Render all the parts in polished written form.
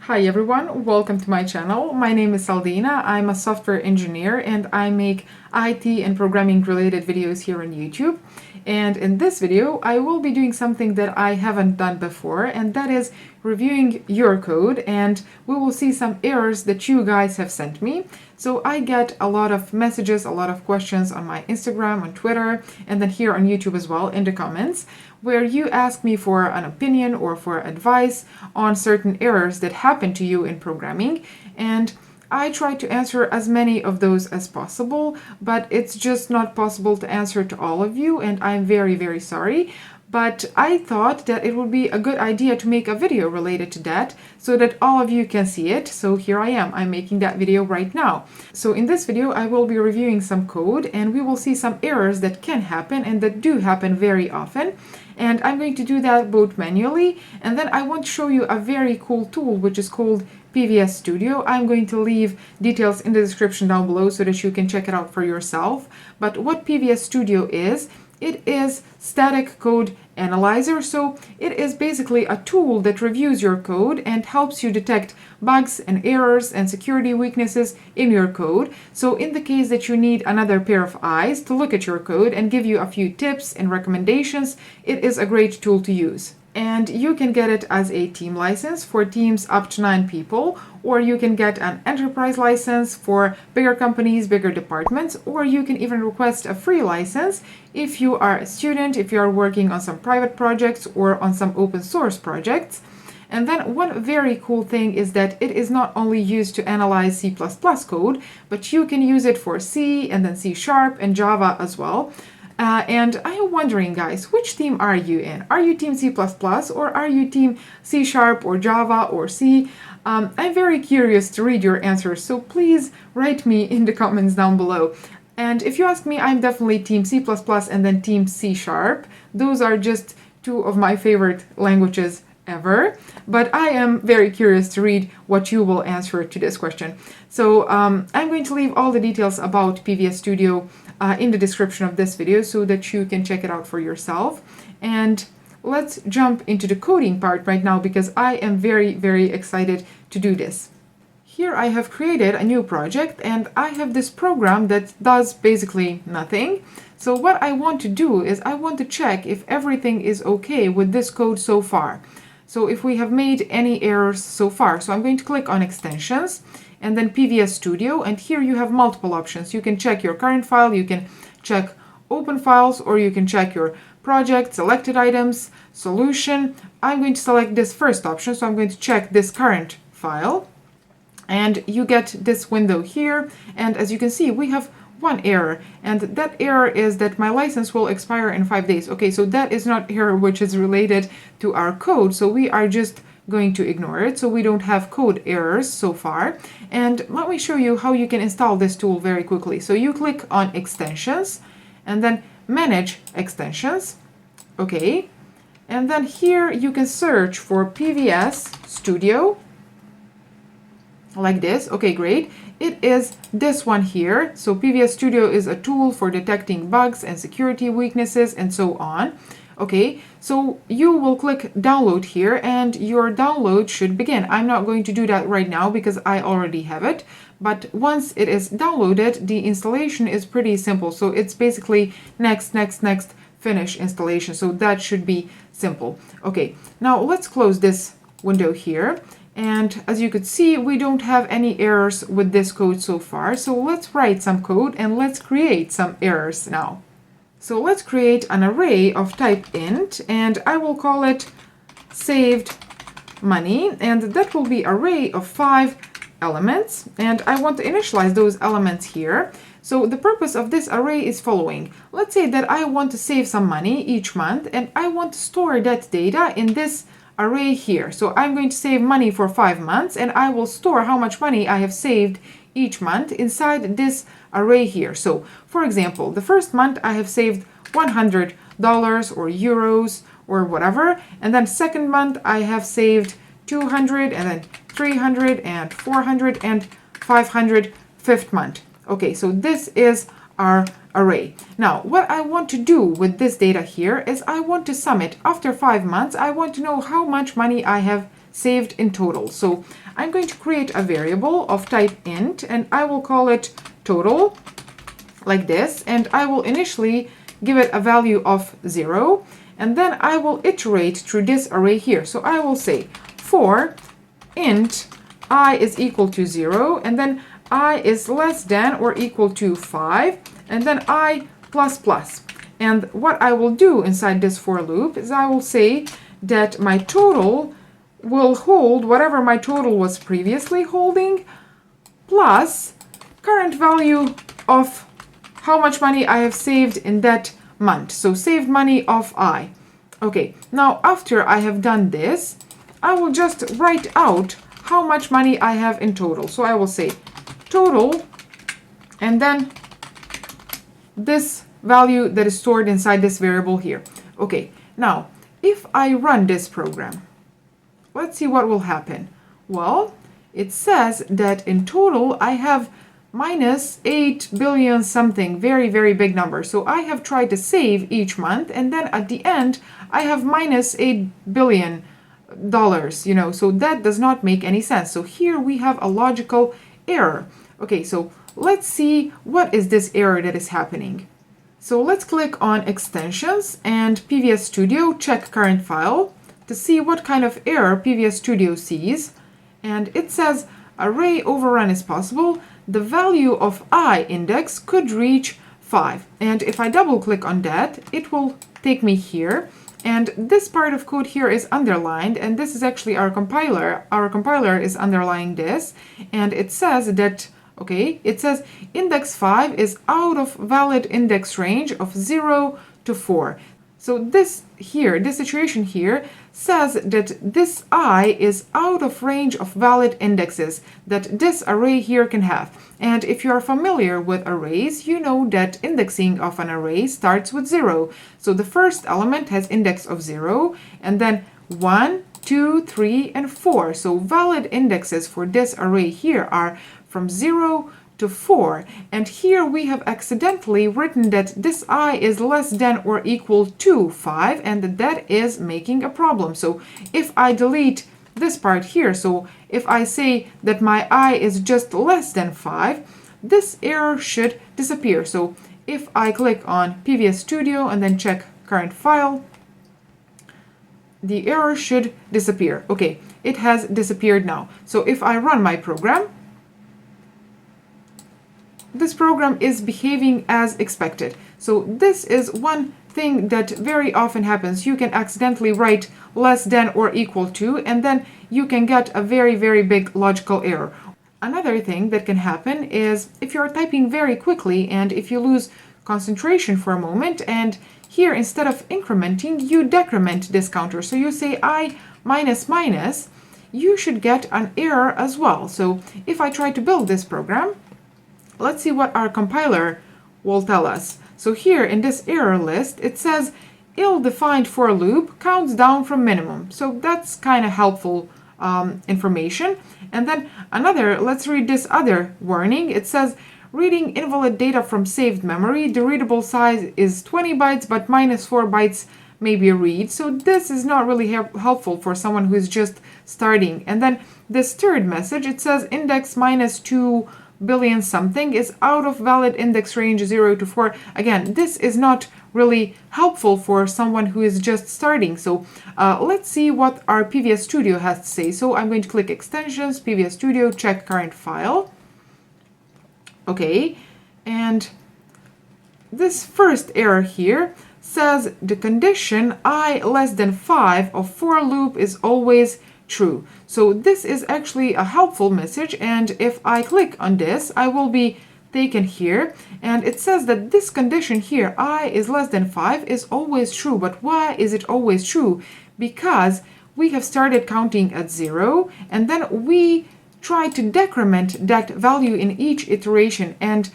Hi everyone, welcome to my channel. My name is Saldina. I'm a software engineer and I make IT and programming related videos here on YouTube. And in this video, I will be doing something that I haven't done before, and that is reviewing your code, and we will see some errors that you guys have sent me. So I get a lot of messages, a lot of questions on my Instagram, on Twitter, and then here on YouTube as well in the comments, where you ask me for an opinion or for advice on certain errors that happen to you in programming. And I try to answer as many of those as possible, but it's just not possible to answer to all of you, and I'm very sorry. But I thought that it would be a good idea to make a video related to that so that all of you can see it. So here I am, I'm making that video right now. So in this video, I will be reviewing some code and we will see some errors that can happen and that do happen very often. And I'm going to do that both manually, and then I want to show you a very cool tool which is called PVS Studio. I'm going to leave details in the description down below so that you can check it out for yourself. But what PVS Studio is, it is static code analyzer. So it is basically a tool that reviews your code and helps you detect bugs and errors and security weaknesses in your code. So in the case that you need another pair of eyes to look at your code and give you a few tips and recommendations, it is a great tool to use. And you can get it as a team license for teams up to 9 people, or you can get an enterprise license for bigger companies, bigger departments, or you can even request a free license if you are a student, if you are working on some private projects or on some open source projects. And then one very cool thing is that it is not only used to analyze C++ code, but you can use it for C and then C# and Java as well. And I am wondering, guys, which team are you in? Are you team C++ or are you team C# or Java or C? I'm very curious to read your answers, so please write me in the comments down below. And if you ask me, I'm definitely team C++ and then team C#. Those are just two of my favorite languages ever, but I am very curious to read what you will answer to this question. So I'm going to leave all the details about PVS Studio in the description of this video so that you can check it out for yourself. And let's jump into the coding part right now because I am very excited to do this. Here I have created a new project and I have this program that does basically nothing. So what I want to do is I want to check if everything is okay with this code so far. So if we have made any errors so far. So I'm going to click on extensions and then PVS Studio, and here you have multiple options. You can check your current file, you can check open files, or you can check your project, selected items, solution. I'm going to select this first option, so I'm going to check this current file. And you get this window here, and as you can see, we have one error, and that error is that my license will expire in 5 days. Okay, so that is not error which is related to our code, so we are just going to ignore it. So we don't have code errors so far. And let me show you how you can install this tool very quickly. So you click on extensions and then manage extensions. Okay, and then here you can search for PVS Studio like this. Okay, great. It is this one here. So PVS Studio is a tool for detecting bugs and security weaknesses and so on. Okay, so you will click download here and your download should begin. I'm not going to do that right now because I already have it, but once it is downloaded, the installation is pretty simple. So it's basically next, finish installation. So that should be simple. Okay, now let's close this window here. And as you could see, we don't have any errors with this code so far. So let's write some code and let's create some errors now. So let's create an array of type int, and I will call it saved money, and that will be an array of 5 elements, and I want to initialize those elements here. So the purpose of this array is following. Let's say that I want to save some money each month, and I want to store that data in this array here. So I'm going to save money for 5 months, and I will store how much money I have saved each month inside this array here. So for example, the first month I have saved $100 or euros or whatever, and then second month I have saved 200 and then 300 and 400 and 500 fifth month. Okay, so this is our array. Now, what I want to do with this data here is I want to sum it. After 5 months, I want to know how much money I have saved in total. So I'm going to create a variable of type int, and I will call it total, like this, and I will initially give it a value of 0, and then I will iterate through this array here. So I will say for int I is equal to 0, and then I is less than or equal to 5, and then I plus plus. And what I will do inside this for loop is I will say that my total will hold whatever my total was previously holding, plus current value of how much money I have saved in that month. So saved money of I. Okay, now after I have done this, I will just write out how much money I have in total. So I will say total, and then this value that is stored inside this variable here. Okay, now if I run this program, let's see what will happen. Well, it says that in total I have minus 8 billion something, very, very big number. So I have tried to save each month, and then at the end I have minus $8 billion, so that does not make any sense. So here we have a logical error. Okay, so let's see what is this error that is happening. So let's click on extensions and PVS Studio, check current file to see what kind of error PVS Studio sees. And it says array overrun is possible. The value of I index could reach 5. And if I double click on that, it will take me here. And this part of code here is underlined, and this is actually our compiler. Our compiler is underlying this, and it says that, okay, it says index 5 is out of valid index range of 0 to 4. So this situation here says that this I is out of range of valid indexes that this array here can have. And if you are familiar with arrays, you know that indexing of an array starts with 0. So the first element has index of 0, and then 1, 2, 3, and 4. So valid indexes for this array here are from 0 to 4. And here we have accidentally written that this I is less than or equal to 5, and that is making a problem. So if I delete this part here, so if I say that my I is just less than 5, this error should disappear. So if I click on PVS Studio and then check current file, the error should disappear. Okay, it has disappeared now. So if I run my program, this program is behaving as expected. So this is one thing that very often happens. You can accidentally write less than or equal to, and then you can get a very, very big logical error. Another thing that can happen is if you're typing very quickly and if you lose concentration for a moment, and here instead of incrementing, you decrement this counter. So you say I minus minus, you should get an error as well. So if I try to build this program, let's see what our compiler will tell us. So here in this error list, it says ill-defined for loop counts down from minimum. So that's kind of helpful information. And then let's read this other warning. It says reading invalid data from saved memory. The readable size is 20 bytes, but minus 4 bytes may be read. So this is not really helpful for someone who is just starting. And then this third message, it says index minus 2 billion something is out of valid index range 0 to 4. Again, this is not really helpful for someone who is just starting. So let's see what our PVS Studio has to say. So I'm going to click extensions, PVS Studio, check current file. Okay, and this first error here says the condition I less than 5 of for loop is always true. So this is actually a helpful message, and if I click on this, I will be taken here, and it says that this condition here, I is less than 5, is always true. But why is it always true? Because we have started counting at 0, and then we try to decrement that value in each iteration, and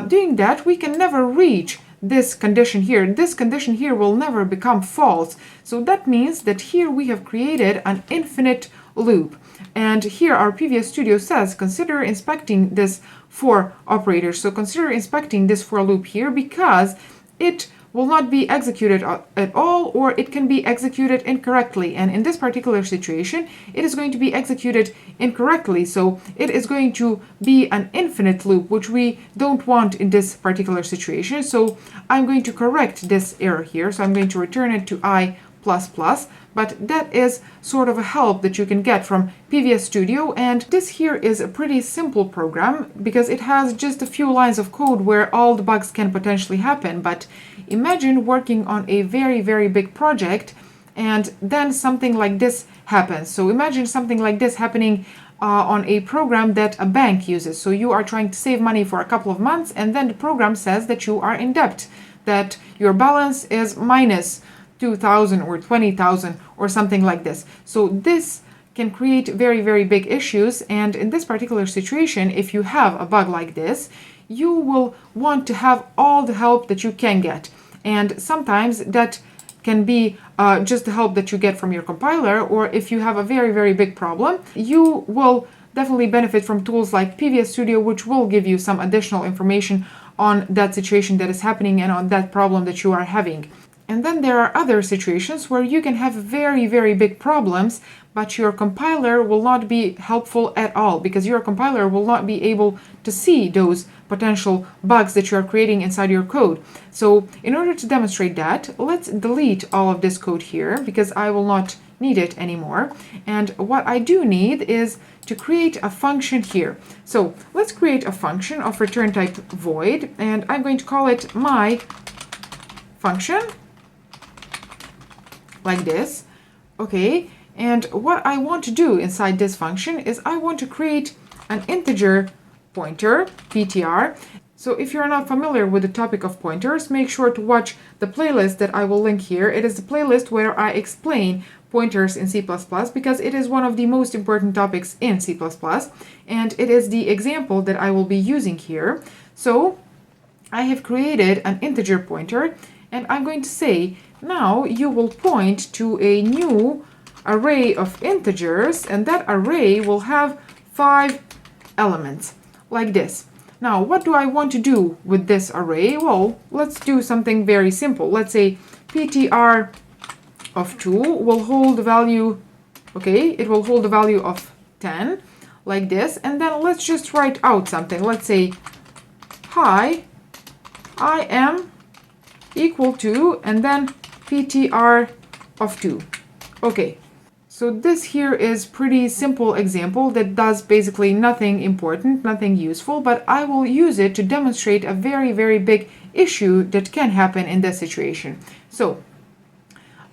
doing that, we can never reach this condition here. This condition here will never become false. So that means that here we have created an infinite loop. And here our PVS Studio says, consider inspecting this for operator. So consider inspecting this for loop here because it will not be executed at all, or it can be executed incorrectly. And in this particular situation, it is going to be executed incorrectly. So it is going to be an infinite loop, which we don't want in this particular situation. So I'm going to correct this error here. So I'm going to return it to I++. But that is sort of a help that you can get from PVS Studio, and this here is a pretty simple program because it has just a few lines of code where all the bugs can potentially happen. But imagine working on a very, very big project and then something like this happens. So imagine something like this happening on a program that a bank uses. So you are trying to save money for a couple of months, and then the program says that you are in debt, that your balance is minus 2,000 or 20,000 or something like this. So this can create very, very big issues. And in this particular situation, if you have a bug like this, you will want to have all the help that you can get. And sometimes that can be just the help that you get from your compiler, or if you have a very, very big problem, you will definitely benefit from tools like PVS Studio, which will give you some additional information on that situation that is happening and on that problem that you are having. And then there are other situations where you can have very, very big problems, but your compiler will not be helpful at all because your compiler will not be able to see those potential bugs that you are creating inside your code. So in order to demonstrate that, let's delete all of this code here because I will not need it anymore. And what I do need is to create a function here. So let's create a function of return type void, and I'm going to call it my function. Like this. Okay, and what I want to do inside this function is I want to create an integer pointer, PTR. So if you're not familiar with the topic of pointers, make sure to watch the playlist that I will link here. It is the playlist where I explain pointers in C++ because it is one of the most important topics in C++, and it is the example that I will be using here. So I have created an integer pointer, and I'm going to say now you will point to a new array of integers, and that array will have 5 elements like this. Now, what do I want to do with this array? Well, let's do something very simple. Let's say ptr of 2 will hold the value, okay, it will hold the value of 10 like this, and then let's just write out something. Let's say hi, I am equal to, and then ptr of 2. Okay, so this here is pretty simple example that does basically nothing important, nothing useful, but I will use it to demonstrate a very, very big issue that can happen in this situation. So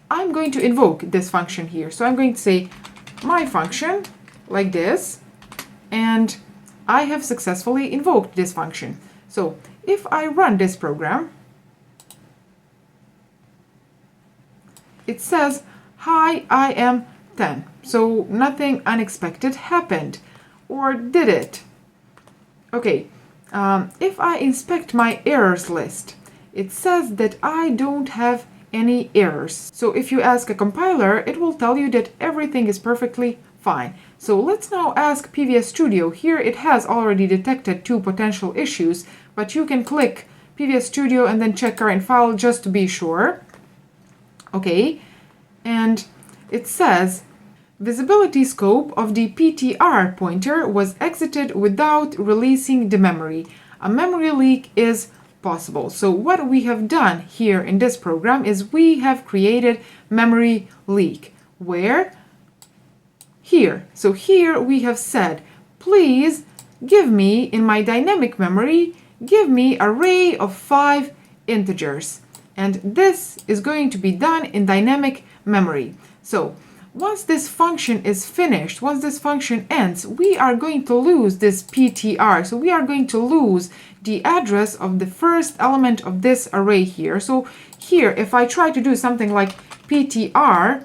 I'm going to invoke this function here. So I'm going to say my function like this, and I have successfully invoked this function. So if I run this program, it says, hi, I am 10. So nothing unexpected happened. Or did it? Okay, if I inspect my errors list, it says that I don't have any errors. So if you ask a compiler, it will tell you that everything is perfectly fine. So let's now ask PVS Studio. Here it has already detected 2 potential issues, but you can click PVS Studio and then check current file just to be sure. Okay, and it says visibility scope of the PTR pointer was exited without releasing the memory. A memory leak is possible. So what we have done here in this program is we have created memory leak. Where? Here. So here we have said, please give me, in my dynamic memory, give me array of 5 integers. And this is going to be done in dynamic memory. So once this function is finished, once this function ends, we are going to lose this PTR. So we are going to lose the address of the first element of this array here. So here, if I try to do something like PTR,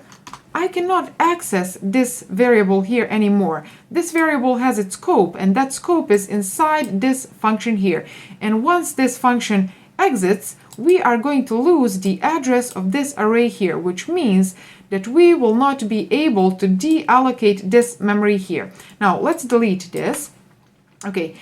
I cannot access this variable here anymore. This variable has its scope, and that scope is inside this function here. And once this function exits, we are going to lose the address of this array here, which means that we will not be able to deallocate this memory here. Now let's delete this. Okay,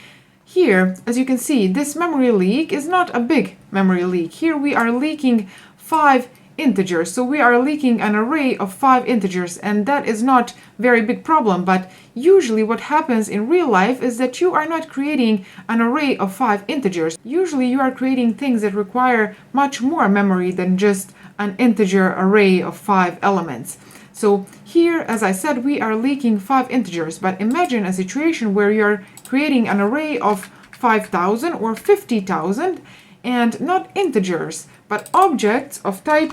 here, as you can see, this memory leak is not a big memory leak. Here we are leaking 5 integers. So we are leaking an array of 5 integers, and that is not very big problem. But usually what happens in real life is that you are not creating an array of 5 integers. Usually you are creating things that require much more memory than just an integer array of 5 elements. So here, as I said, we are leaking 5 integers, but imagine a situation where you're creating an array of 5,000 or 50,000, and not integers, but objects of type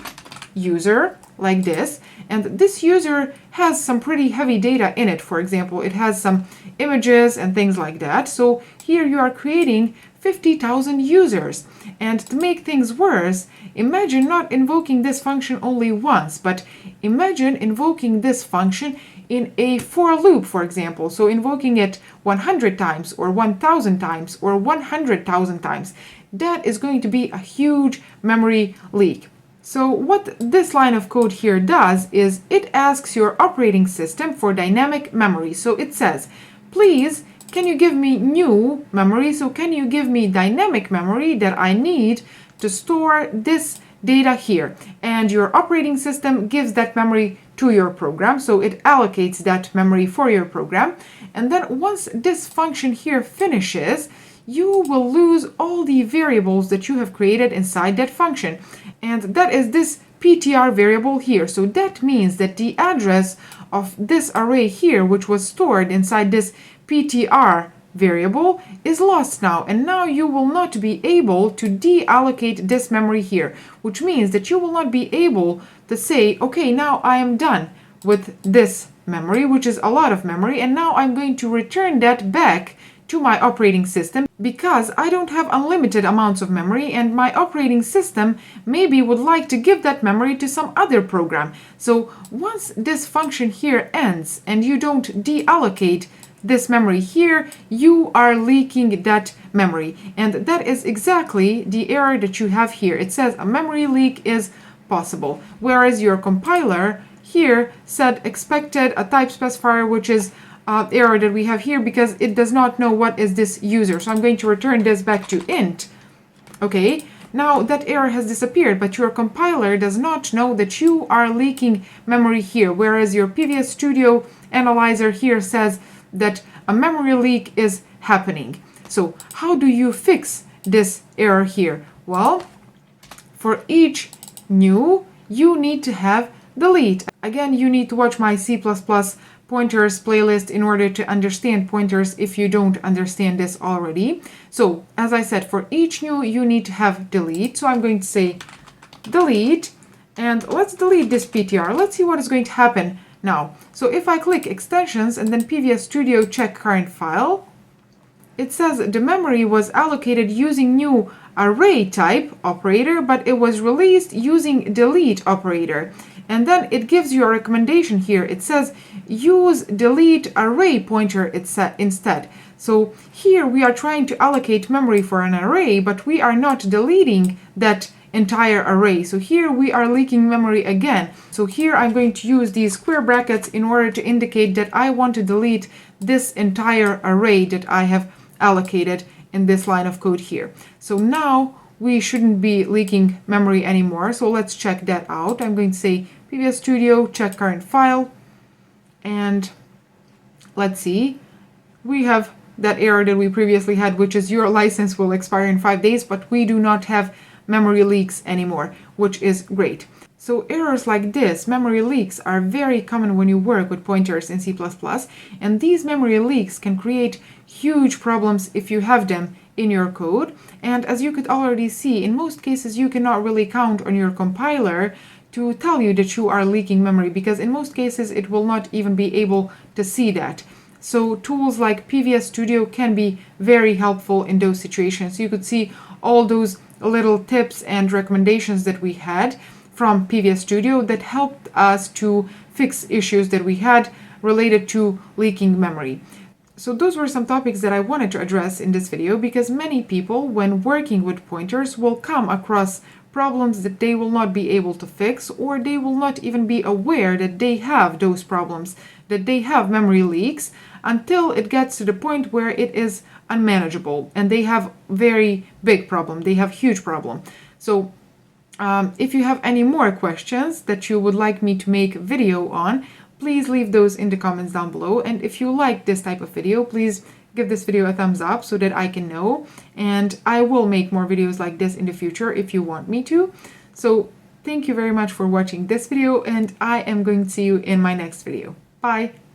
user, like this. And this user has some pretty heavy data in it. For example, it has some images and things like that. So here you are creating 50,000 users. And to make things worse, imagine not invoking this function only once, but imagine invoking this function in a for loop, for example. So invoking it 100 times or 1,000 times or 100,000 times. That is going to be a huge memory leak. So what this line of code here does is it asks your operating system for dynamic memory. So it says, please, can you give me new memory? So can you give me dynamic memory that I need to store this data here? And your operating system gives that memory to your program. So it allocates that memory for your program. And then once this function here finishes, you will lose all the variables that you have created inside that function. And that is this PTR variable here. So that means that the address of this array here, which was stored inside this PTR variable, is lost now. And now you will not be able to deallocate this memory here, which means that you will not be able to say, okay, now I am done with this memory, which is a lot of memory, and now I'm going to return that back to my operating system because I don't have unlimited amounts of memory, and my operating system maybe would like to give that memory to some other program. So once this function here ends and you don't deallocate this memory here, you are leaking that memory. And that is exactly the error that you have here. It says a memory leak is possible, whereas your compiler here said expected a type specifier, which is error that we have here because it does not know what is this user. So I'm going to return this back to int. Okay, now that error has disappeared, but your compiler does not know that you are leaking memory here, whereas your PVS Studio analyzer here says that a memory leak is happening. So how do you fix this error here? Well, for each new, you need to have delete. Again, you need to watch my C++ pointers playlist in order to understand pointers if you don't understand this already. So as I said, for each new you need to have delete. So I'm going to say delete, and let's delete this PTR. Let's see what is going to happen now. So if I click extensions and then PVS Studio check current file, it says the memory was allocated using new array type operator, but it was released using delete operator. And then it gives you a recommendation here. It says use delete array pointer instead. So here we are trying to allocate memory for an array, but we are not deleting that entire array. So here we are leaking memory again. So here I'm going to use these square brackets in order to indicate that I want to delete this entire array that I have allocated in this line of code here. So now we shouldn't be leaking memory anymore. So let's check that out. I'm going to say PVS Studio, check current file, and let's see. We have that error that we previously had, which is your license will expire in 5 days, but we do not have memory leaks anymore, which is great. So errors like this, memory leaks, are very common when you work with pointers in C++, and these memory leaks can create huge problems if you have them in your code. And as you could already see, in most cases you cannot really count on your compiler to tell you that you are leaking memory, because in most cases it will not even be able to see that. So tools like PVS Studio can be very helpful in those situations. You could see all those little tips and recommendations that we had from PVS Studio that helped us to fix issues that we had related to leaking memory. So those were some topics that I wanted to address in this video, because many people, when working with pointers, will come across problems that they will not be able to fix, or they will not even be aware that they have those problems that they have memory leaks until it gets to the point where it is unmanageable and they have very big problem. They have huge problem. So if you have any more questions that you would like me to make a video on, please leave those in the comments down below. And if you like this type of video, please give this video a thumbs up so that I can know. And I will make more videos like this in the future if you want me to. So thank you very much for watching this video, and I am going to see you in my next video. Bye!